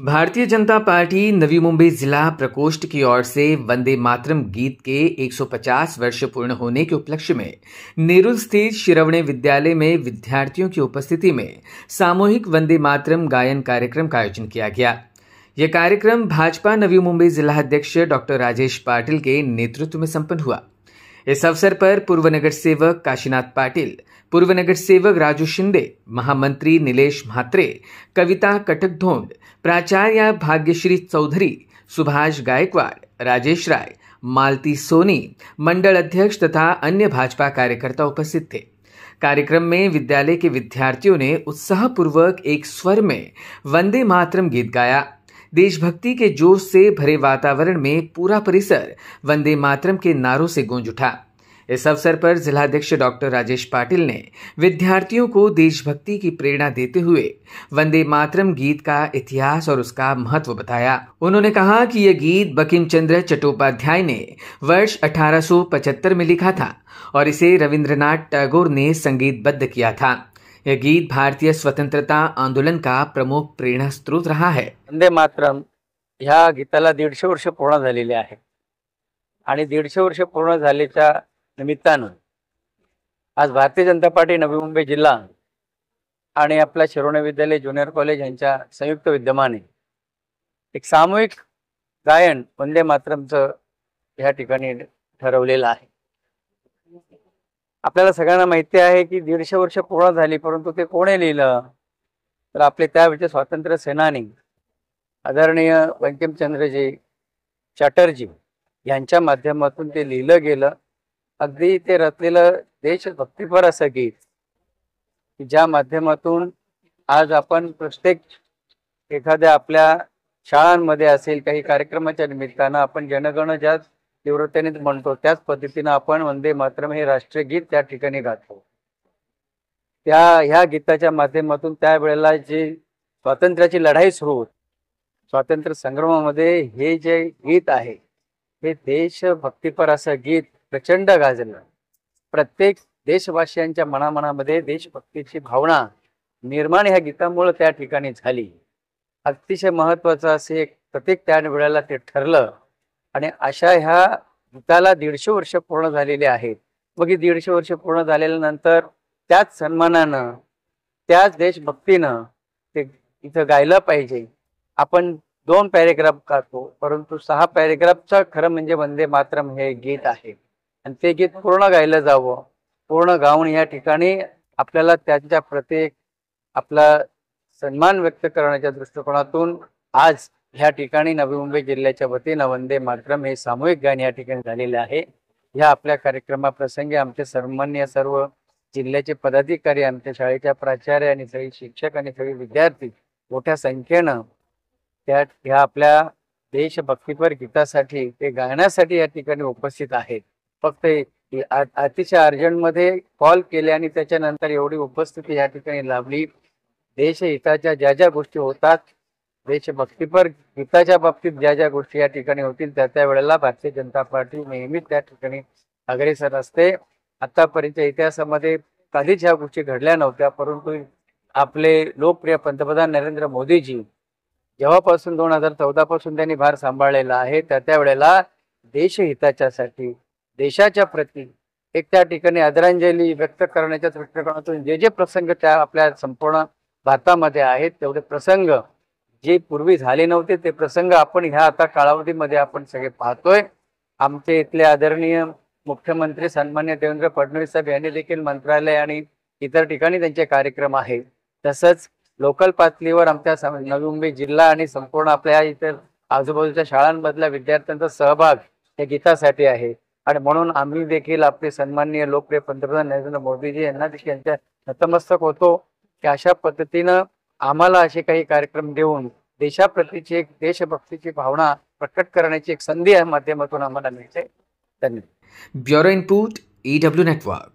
Bharatiya Janata party Navi Mumbai जिला प्रकोष्ठ की ओर से वंदे मातरम गीत के 150 वर्ष पूर्ण होने के उपलक्ष्य में नेरुल स्थित शिरवणे विद्यालय में विद्यार्थियों की उपस्थिति में सामूहिक वंदे मातरम गायन कार्यक्रम का आयोजन किया गया। यह कार्यक्रम भाजपा नवी मुंबई जिला अध्यक्ष डॉक्टर राजेश पाटिल के नेतृत्व में संपन्न हुआ। इस अवसर पर पूर्व नगर सेवक काशीनाथ पाटिल, पूर्व नगर सेवक राजू शिंदे, महामंत्री नीलेश म्हात्रे, कविता कटकढोंड, प्राचार्य भाग्यश्री चौधरी, सुभाष गायकवाड़, राजेश राय, मालती सोनी, मंडल अध्यक्ष तथा अन्य भाजपा कार्यकर्ता उपस्थित थे। कार्यक्रम में विद्यालय के विद्यार्थियों ने उत्साहपूर्वक एक स्वर में वंदे मातरम गीत गाया। देशभक्ति के जोश से भरे वातावरण में पूरा परिसर वंदे मातरम के नारों से गूंज उठा। इस अवसर पर जिलाध्यक्ष डॉक्टर राजेश पाटिल ने विद्यार्थियों को देशभक्ति की प्रेरणा देते हुए वंदे मातरम गीत का इतिहास और उसका महत्व बताया। उन्होंने कहा कि यह गीत बंकिम चंद्र चट्टोपाध्याय ने वर्ष 1875 में लिखा था और इसे रविंद्रनाथ टैगोर ने संगीतबद्ध किया था। यह गीत भारतीय स्वतंत्रता आंदोलन का प्रमुख प्रेरणा स्रोत रहा है। वंदे मातरम ह्या गीताला 150 वर्ष पूर्ण झालेले आहे आणि 150 वर्ष पूर्ण झाल्याच्या निमित्तानं आज भारतीय जनता पार्टी नवी मुंबई जिल्हा आणि आपला शिरवणे विद्यालय ज्युनियर कॉलेज यांच्या संयुक्त विद्यमाने एक सामूहिक गायन वंदे मातरमचं ह्या ठिकाणी ठरवलेलं आहे। आपल्याला सगळ्यांना माहिती आहे की 150 वर्ष पूर्ण झाली, परंतु ते कोणी लिहिलं तर आपले त्यावेळचे स्वातंत्र्य सेनानी आदरणीय बंकिमचंद्रजी चॅटर्जी यांच्या माध्यमातून ते लिहिलं गेलं। अगदी ते रचलेलं देशभक्तीपर असं गीत की ज्या माध्यमातून आज आपण प्रत्येक एखाद्या आपल्या शाळांमध्ये असेल काही कार्यक्रमाच्या निमित्तानं आपण जनगण ज्या तीव्रतेने म्हणतो त्याच पद्धतीनं आपण वंदे मातरम हे राष्ट्रीय गीत त्या ठिकाणी गातो। ह्या गीताच्या माध्यमातून त्यावेळेला जे स्वातंत्र्याची लढाई सुरू होती, स्वातंत्र्य संग्रामामध्ये हे जे गीत आहे हे देशभक्तीपर असं गीत प्रचंड गाजलं। प्रत्येक देशवासियांच्या मनामध्ये देशभक्तीची भावना निर्माण ह्या गीतामुळे त्या ठिकाणी झाली। अतिशय महत्त्वाचं असे एक प्रत्येक त्या वेळेला ते ठरलं आणि अशा ह्या गीताला 150 वर्ष पूर्ण झालेली आहेत। मग ही 150 वर्ष पूर्ण झाल्यानंतर त्याच सन्मानानं त्याच देशभक्तीनं ते इथं गायलं पाहिजे। आपण 2 पॅरेग्राफ गातो, परंतु 6 पॅरेग्राफचं खरं म्हणजे वंदे मातरम हे गीत आहे आणि ते गीत पूर्ण गायलं जावं। पूर्ण गाऊन या ठिकाणी आपल्याला त्यांच्या प्रती आपला सन्मान व्यक्त करण्याच्या दृष्टिकोनातून आज ह्या ठिकाणी नवी मुंबई जिल्ह्याच्या वतीनं वंदे मातरम हे सामूहिक गायन या ठिकाणी झालेले आहे। ह्या आपल्या कार्यक्रमाप्रसंगी आमचे सन्माननीय सर्व जिल्ह्याचे पदाधिकारी, आमच्या शाळेच्या प्राचार्य आणि सगळे शिक्षक आणि सगळे विद्यार्थी मोठ्या संख्येनं ह्या आपल्या देशभक्तीपर गीतासाठी ते गायनासाठी या ठिकाणी उपस्थित आहेत। फक्त अतिशय अर्जंटमध्ये कॉल केले आणि त्याच्यानंतर एवढी उपस्थिती या ठिकाणी लाभली। देशहिताच्या ज्या ज्या गोष्टी होतात, देशभक्तीपर गीताच्या बाबतीत ज्या ज्या गोष्टी या ठिकाणी होतील त्या वेळेला भारतीय जनता पार्टी नेहमीच त्या ठिकाणी अग्रेसर असते। आतापर्यंतच्या इतिहासामध्ये कधीच ह्या गोष्टी घडल्या नव्हत्या, परंतु आपले लोकप्रिय पंतप्रधान नरेंद्र मोदीजी जेव्हापासून 2014 पासून त्यांनी भार सांभाळलेला आहे त्या वेळेला देशहिताच्यासाठी देशाच्या प्रती एक त्या ठिकाणी आदरांजली व्यक्त करण्याच्या दृष्टिकोनातून जे प्रसंग त्या आपल्या संपूर्ण भारतामध्ये आहेत तेवढे प्रसंग जे पूर्वी झाले नव्हते ते प्रसंग आपण ह्या आता कालावधीमध्ये आपण सगळे पाहतोय। आमचे इथले आदरणीय मुख्यमंत्री सन्मान्य देवेंद्र फडणवीस साहेब यांनी देखील मंत्रालय आणि इतर ठिकाणी त्यांचे कार्यक्रम आहेत। तसंच लोकल पातळीवर आमच्या नवी मुंबई जिल्हा आणि संपूर्ण आपल्या इतर आजूबाजूच्या शाळांमधल्या विद्यार्थ्यांचा सहभाग या गीतासाठी आहे आणि म्हणून आम्ही देखील आपले सन्माननीय लोकप्रिय पंतप्रधान नरेंद्र मोदीजी यांना देखील यांच्या नतमस्तक होतो की अशा पद्धतीनं आम्हाला असे काही कार्यक्रम देऊन देशाप्रतीची एक देशभक्तीची भावना प्रकट करण्याची एक संधी या माध्यमातून आम्हाला मिळते। धन्यवाद। Bureau input EW network.